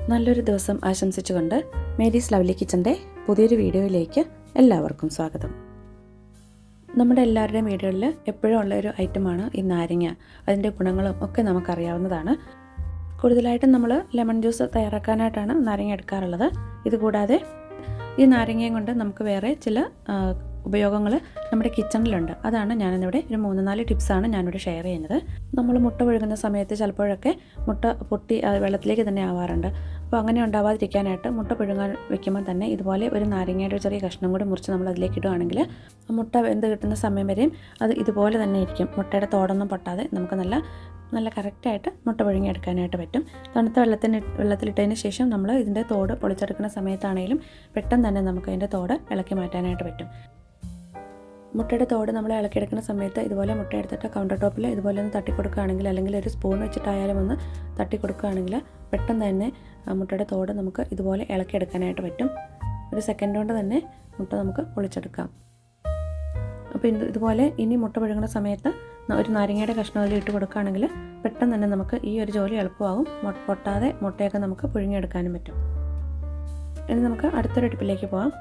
നല്ലൊരു ദിവസം ആശംസിച്ചുകൊണ്ട് മേരീസ് ലവ്ലി കിച്ചൻ്റെ പുതിയൊരു വീഡിയോയിലേക്ക് എല്ലാവർക്കും സ്വാഗതം. നമ്മുടെ എല്ലാവരുടെയും വീടുകളിൽ എപ്പോഴും ഉള്ളൊരു ഐറ്റമാണ് ഈ നാരങ്ങ. അതിൻ്റെ ഗുണങ്ങളും ഒക്കെ നമുക്കറിയാവുന്നതാണ്. കൂടുതലായിട്ടും നമ്മൾ ലെമൺ ജ്യൂസ് തയ്യാറാക്കാനായിട്ടാണ് നാരങ്ങ എടുക്കാറുള്ളത്. ഇതുകൂടാതെ ഈ നാരങ്ങയും കൊണ്ട് നമുക്ക് വേറെ ചില ഉപയോഗങ്ങൾ നമ്മുടെ കിച്ചണിലുണ്ട്. അതാണ് ഞാനിന്നിവിടെ ഒരു 3-4 ടിപ്സാണ് ഞാനിവിടെ ഷെയർ ചെയ്യുന്നത്. നമ്മൾ മുട്ട പുഴുങ്ങുന്ന സമയത്ത് ചിലപ്പോഴൊക്കെ മുട്ട പൊട്ടി വെള്ളത്തിലേക്ക് തന്നെ ആവാറുണ്ട്. അപ്പോൾ അങ്ങനെ ഉണ്ടാവാതിരിക്കാനായിട്ട് മുട്ട പുഴുങ്ങാൻ വെക്കുമ്പോൾ തന്നെ ഇതുപോലെ ഒരു നാരങ്ങയുടെ ചെറിയ കഷ്ണം കൂടി മുറിച്ച് നമ്മൾ അതിലേക്ക് ഇടുകയാണെങ്കിൽ മുട്ട വെന്ത് കിട്ടുന്ന സമയം വരെയും അത് ഇതുപോലെ തന്നെ ഇരിക്കും. മുട്ടയുടെ തോടൊന്നും പൊട്ടാതെ നമുക്ക് നല്ല കറക്റ്റായിട്ട് മുട്ട പുഴുങ്ങിയെടുക്കാനായിട്ട് പറ്റും. തണുത്ത വെള്ളത്തിലിട്ടതിന് ശേഷം നമ്മൾ ഇതിൻ്റെ തോട് പൊളിച്ചെടുക്കുന്ന സമയത്താണെങ്കിലും പെട്ടെന്ന് തന്നെ നമുക്ക് അതിൻ്റെ തോട് ഇളക്കി മാറ്റാനായിട്ട് പറ്റും. മുട്ടയുടെ തോട് നമ്മൾ ഇളക്കിയെടുക്കുന്ന സമയത്ത് ഇതുപോലെ മുട്ട എടുത്തിട്ട് കൗണ്ടർ ടോപ്പിൽ ഇതുപോലെ ഒന്ന് തട്ടിക്കൊടുക്കുകയാണെങ്കിൽ, അല്ലെങ്കിൽ ഒരു സ്പൂൺ വെച്ചിട്ടായാലും ഒന്ന് തട്ടിക്കൊടുക്കുകയാണെങ്കിൽ പെട്ടെന്ന് തന്നെ മുട്ടയുടെ തോട് നമുക്ക് ഇതുപോലെ ഇളക്കിയെടുക്കാനായിട്ട് പറ്റും. ഒരു സെക്കൻഡ് കൊണ്ട് തന്നെ മുട്ട നമുക്ക് പൊളിച്ചെടുക്കാം. അപ്പോൾ ഇതുപോലെ ഇനി മുട്ട പുഴുങ്ങുന്ന സമയത്ത് ഒരു നാരങ്ങയുടെ കഷ്ണം അതിൽ ഇട്ട് കൊടുക്കുകയാണെങ്കിൽ പെട്ടെന്ന് തന്നെ നമുക്ക് ഈ ഒരു ജോലി എളുപ്പമാകും. പൊട്ടാതെ മുട്ടയൊക്കെ നമുക്ക് പുഴുങ്ങിയെടുക്കാനും പറ്റും. ഇനി നമുക്ക് അടുത്തൊരു ടിപ്പിലേക്ക് പോകാം.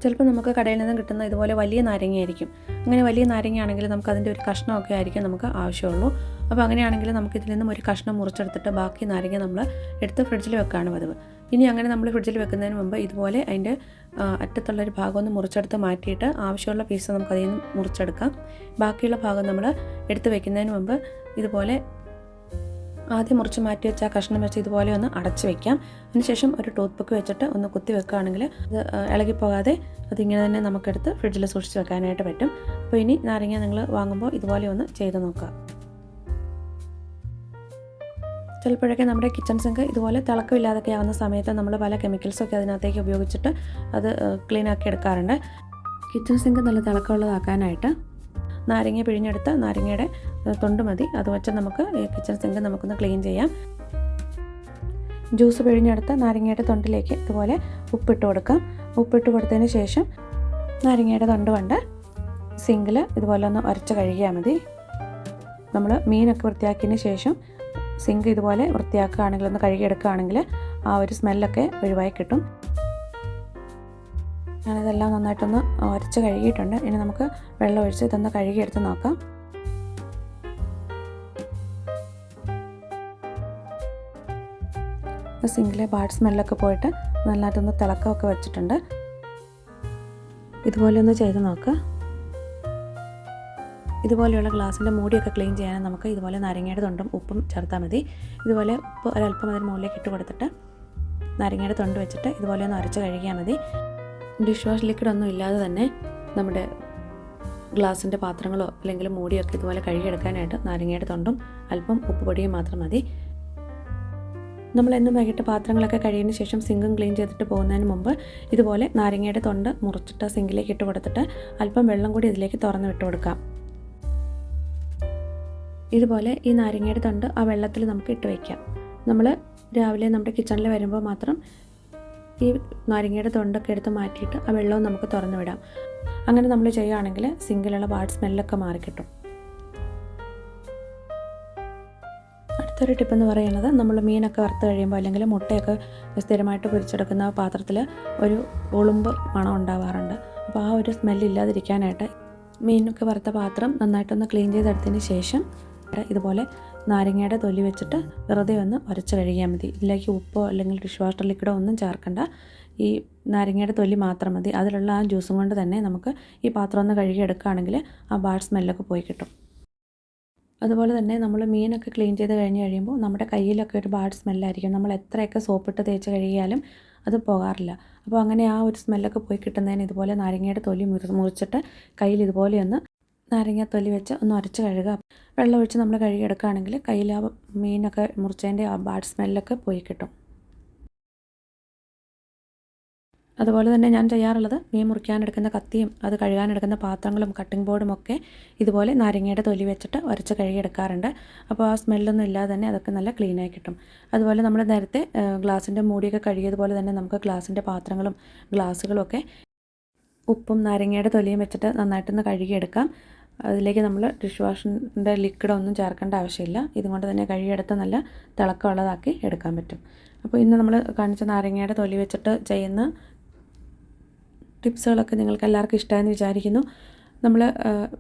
ചിലപ്പോൾ നമുക്ക് കടയിൽ നിന്നും കിട്ടുന്ന ഇതുപോലെ വലിയ നാരങ്ങയായിരിക്കും. അങ്ങനെ വലിയ നാരങ്ങയാണെങ്കിൽ നമുക്ക് അതിൻ്റെ ഒരു കഷ്ണമൊക്കെ ആയിരിക്കും നമുക്ക് ആവശ്യമുള്ളൂ. അപ്പോൾ അങ്ങനെയാണെങ്കിൽ നമുക്ക് ഇതിൽ നിന്നും ഒരു കഷ്ണം മുറിച്ചെടുത്തിട്ട് ബാക്കി നാരങ്ങ നമ്മൾ എടുത്ത് ഫ്രിഡ്ജിൽ വെക്കുകയാണ് പതിവ്. ഇനി അങ്ങനെ നമ്മൾ ഫ്രിഡ്ജിൽ വെക്കുന്നതിന് മുമ്പ് ഇതുപോലെ അതിൻ്റെ അറ്റത്തുള്ളൊരു ഭാഗം ഒന്ന് മുറിച്ചെടുത്ത് മാറ്റിയിട്ട് ആവശ്യമുള്ള പീസ് നമുക്ക് അതിൽ നിന്ന് മുറിച്ചെടുക്കാം. ബാക്കിയുള്ള ഭാഗം നമ്മൾ എടുത്ത് വെക്കുന്നതിന് മുമ്പ് ഇതുപോലെ ആദ്യം മുറിച്ച് മാറ്റി വെച്ച ആ കഷ്ണം വെച്ച് ഇതുപോലെ ഒന്ന് അടച്ച് വെക്കാം. അതിനുശേഷം ഒരു ടൂത്ത് പിക്ക് വെച്ചിട്ട് ഒന്ന് കുത്തി വെക്കുകയാണെങ്കിൽ അത് ഇളകിപ്പോകാതെ അതിങ്ങനെ തന്നെ നമുക്കെടുത്ത് ഫ്രിഡ്ജിൽ സൂക്ഷിച്ച് വെക്കാനായിട്ട് പറ്റും. അപ്പോൾ ഇനി നാരങ്ങ നിങ്ങൾ വാങ്ങുമ്പോൾ ഇതുപോലെ ഒന്ന് ചെയ്ത് നോക്കുക. ചിലപ്പോഴൊക്കെ നമ്മുടെ കിച്ചൺ സിങ്ക് ഇതുപോലെ തിളക്കമില്ലാതൊക്കെ ആവുന്ന സമയത്ത് നമ്മൾ പല കെമിക്കൽസൊക്കെ അതിനകത്തേക്ക് ഉപയോഗിച്ചിട്ട് അത് ക്ലീൻ ആക്കി എടുക്കാറുണ്ട്. കിച്ചൺ സിങ്ക് നല്ല തിളക്കമുള്ളതാക്കാനായിട്ട് നാരങ്ങ പിഴിഞ്ഞെടുത്ത് നാരങ്ങയുടെ തൊണ്ട് മതി. അത് വെച്ച് നമുക്ക് കിച്ചൺ സിങ്ക് നമുക്കൊന്ന് ക്ലീൻ ചെയ്യാം. ജ്യൂസ് പിഴിഞ്ഞെടുത്ത് നാരങ്ങയുടെ തൊണ്ടിലേക്ക് ഇതുപോലെ ഉപ്പിട്ട് കൊടുക്കാം. ഉപ്പിട്ട് കൊടുത്തതിന് ശേഷം നാരങ്ങയുടെ തൊണ്ട് കൊണ്ട് സിങ്കിൽ ഇതുപോലെ ഒന്ന് ഉരച്ച് കഴുകിയാൽ മതി. നമ്മൾ മീനൊക്കെ വൃത്തിയാക്കിയതിന് ശേഷം സിങ്ക് ഇതുപോലെ വൃത്തിയാക്കുകയാണെങ്കിൽ, ഒന്ന് കഴുകിയെടുക്കുകയാണെങ്കിൽ ആ ഒരു സ്മെല്ലൊക്കെ ഒഴിവായി കിട്ടും. ഞാനിതെല്ലാം നന്നായിട്ടൊന്ന് ഉരച്ച് കഴുകിയിട്ടുണ്ട്. ഇനി നമുക്ക് വെള്ളം ഒഴിച്ച് ഇതൊന്ന് കഴുകിയെടുത്ത് നോക്കാം. സിങ്കിലെ ബാഡ് സ്മെല്ലൊക്കെ പോയിട്ട് നന്നായിട്ടൊന്ന് തിളക്കമൊക്കെ വെച്ചിട്ടുണ്ട്. ഇതുപോലെ ഒന്ന് ചെയ്ത് നോക്കുക. ഇതുപോലെയുള്ള ഗ്ലാസിൻ്റെ മൂടിയൊക്കെ ക്ലീൻ ചെയ്യാൻ നമുക്ക് ഇതുപോലെ നാരങ്ങയുടെ തൊണ്ടും ഉപ്പും ചേർത്താൽ മതി. ഇതുപോലെ ഉപ്പ് ഒരല്പം അതിന് മുകളിലേക്ക് ഇട്ട് കൊടുത്തിട്ട് നാരങ്ങയുടെ തൊണ്ട് വെച്ചിട്ട് ഇതുപോലെ ഒന്ന് അരച്ച് കഴുകിയാൽ മതി. ഡിഷ് വാഷ് ലിക്വിഡ് ഒന്നും ഇല്ലാതെ തന്നെ നമ്മുടെ ഗ്ലാസിൻ്റെ പാത്രങ്ങളോ അല്ലെങ്കിൽ മൂടിയൊക്കെ ഇതുപോലെ കഴുകിയെടുക്കാനായിട്ട് നാരങ്ങയുടെ തൊണ്ടും അല്പം ഉപ്പ് പൊടിയും മാത്രം മതി. നമ്മളെന്നും വൈകിട്ട് പാത്രങ്ങളൊക്കെ കഴിയുന്ന ശേഷം സിങ്കും ക്ലീൻ ചെയ്തിട്ട് പോകുന്നതിന് മുമ്പ് ഇതുപോലെ നാരങ്ങയുടെ തൊണ്ട് മുറിച്ചിട്ട് സിങ്കിലേക്ക് ഇട്ട് കൊടുത്തിട്ട് അല്പം വെള്ളം കൂടി ഇതിലേക്ക് തുറന്ന് വിട്ട് കൊടുക്കാം. ഇതുപോലെ ഈ നാരങ്ങയുടെ തൊണ്ട് ആ വെള്ളത്തിൽ നമുക്ക് ഇട്ട് വയ്ക്കാം. നമ്മൾ രാവിലെ നമ്മുടെ കിച്ചണിൽ വരുമ്പോൾ മാത്രം ഈ നാരങ്ങയുടെ തൊണ്ടൊക്കെ എടുത്ത് മാറ്റിയിട്ട് ആ വെള്ളവും നമുക്ക് തുറന്നു വിടാം. അങ്ങനെ നമ്മൾ ചെയ്യുകയാണെങ്കിൽ സിങ്കിലുള്ള ബാഡ് സ്മെല്ലൊക്കെ മാറിക്കിട്ടും. അടുത്തൊരു ടിപ്പെന്ന് പറയുന്നത്, നമ്മൾ മീനൊക്കെ വറുത്ത് കഴിയുമ്പോൾ അല്ലെങ്കിൽ മുട്ടയൊക്കെ സ്ഥിരമായിട്ട് പൊരിച്ചെടുക്കുന്ന പാത്രത്തിൽ ഒരു ഉളുമ്പ് മണം ഉണ്ടാവാറുണ്ട്. അപ്പോൾ ആ ഒരു സ്മെല്ലില്ലാതിരിക്കാനായിട്ട് മീനൊക്കെ വറുത്ത പാത്രം നന്നായിട്ടൊന്ന് ക്ലീൻ ചെയ്തെടുത്തതിന് ശേഷം ഇതുപോലെ നാരങ്ങയുടെ തൊലി വെച്ചിട്ട് വെറുതെ ഒന്ന് ഉരച്ച് കഴുകിയാൽ മതി. ഇതിലേക്ക് ഉപ്പോ അല്ലെങ്കിൽ ഡിഷ് വാഷർ ലിക്വിഡോ ഒന്നും ചേർക്കണ്ട. ഈ നാരങ്ങയുടെ തൊലി മാത്രം മതി. അതിലുള്ള ആ ജ്യൂസും കൊണ്ട് തന്നെ നമുക്ക് ഈ പാത്രം ഒന്ന് കഴുകിയെടുക്കുകയാണെങ്കിൽ ആ ബാഡ് സ്മെല്ലൊക്കെ പോയി കിട്ടും. അതുപോലെ തന്നെ നമ്മൾ മീനൊക്കെ ക്ലീൻ ചെയ്ത് കഴിയുമ്പോൾ നമ്മുടെ കയ്യിലൊക്കെ ഒരു ബാഡ് സ്മെല്ലായിരിക്കും. നമ്മൾ എത്രയൊക്കെ സോപ്പിട്ട് തേച്ച് കഴുകിയാലും അത് പോകാറില്ല. അപ്പോൾ അങ്ങനെ ആ ഒരു സ്മെല്ലൊക്കെ പോയി കിട്ടുന്നതിന് ഇതുപോലെ നാരങ്ങയുടെ തൊലി മുറിച്ചിട്ട് കയ്യിൽ ഇതുപോലെ ഒന്ന് നാരങ്ങ തൊലി വെച്ച് ഒന്ന് ഉരച്ച് കഴുകുക. വെള്ളം ഒഴിച്ച് നമ്മൾ കഴുകിയെടുക്കുകയാണെങ്കിൽ കയ്യിൽ ആ മീനൊക്കെ മുറിച്ചതിൻ്റെ ആ ബാഡ് സ്മെല്ലൊക്കെ പോയി കിട്ടും. അതുപോലെ തന്നെ ഞാൻ ചെയ്യാറുള്ളത്, മീൻ മുറിക്കാനെടുക്കുന്ന കത്തിയും അത് കഴുകാനെടുക്കുന്ന പാത്രങ്ങളും കട്ടിംഗ് ബോർഡും ഒക്കെ ഇതുപോലെ നാരങ്ങയുടെ തൊലി വെച്ചിട്ട് ഉരച്ച് കഴുകിയെടുക്കാറുണ്ട്. അപ്പോൾ ആ സ്മെല്ലൊന്നും ഇല്ലാതെ തന്നെ അതൊക്കെ നല്ല ക്ലീനായി കിട്ടും. അതുപോലെ നമ്മൾ നേരത്തെ ഗ്ലാസിൻ്റെ മൂടിയൊക്കെ കഴുകിയതുപോലെ തന്നെ നമുക്ക് ഗ്ലാസിൻ്റെ പാത്രങ്ങളും ഗ്ലാസ്സുകളും ഒക്കെ ഉപ്പും നാരങ്ങയുടെ തൊലിയും വെച്ചിട്ട് നന്നായിട്ടൊന്ന് കഴുകിയെടുക്കാം. അതിലേക്ക് നമ്മൾ ഡിഷ് വാഷിൻ്റെ ലിക്വിഡൊന്നും ചേർക്കേണ്ട ആവശ്യമില്ല. ഇതുകൊണ്ട് തന്നെ കഴുകിയെടുത്ത് നല്ല തിളക്കമുള്ളതാക്കി എടുക്കാൻ പറ്റും. അപ്പോൾ ഇന്ന് നമ്മൾ കാണിച്ച നാരങ്ങയുടെ തൊലി വെച്ചിട്ട് ചെയ്യുന്ന ടിപ്സുകളൊക്കെ നിങ്ങൾക്ക് എല്ലാവർക്കും ഇഷ്ടമായെന്ന് വിചാരിക്കുന്നു. നമ്മൾ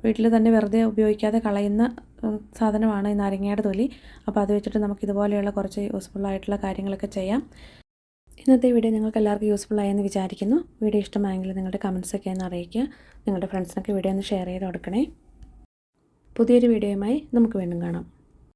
വീട്ടിൽ തന്നെ വെറുതെ ഉപയോഗിക്കാതെ കളയുന്ന സാധനമാണ് ഈ നാരങ്ങയുടെ തൊലി. അപ്പോൾ അത് വെച്ചിട്ട് നമുക്ക് ഇതുപോലെയുള്ള കുറച്ച് യൂസ്ഫുള്ളായിട്ടുള്ള കാര്യങ്ങളൊക്കെ ചെയ്യാം. ഇന്നത്തെ വീഡിയോ നിങ്ങൾക്ക് എല്ലാവർക്കും യൂസ്ഫുള്ളായെന്ന് വിചാരിക്കുന്നു. വീഡിയോ ഇഷ്ടമായെങ്കിൽ നിങ്ങളുടെ കമൻസൊക്കെ ഒന്ന് അറിയിക്കുക. നിങ്ങളുടെ ഫ്രണ്ട്സിനൊക്കെ വീഡിയോ ഒന്ന് ഷെയർ ചെയ്ത് കൊടുക്കണേ. പുതിയൊരു വീഡിയോയുമായി നമുക്ക് വീണ്ടും കാണാം.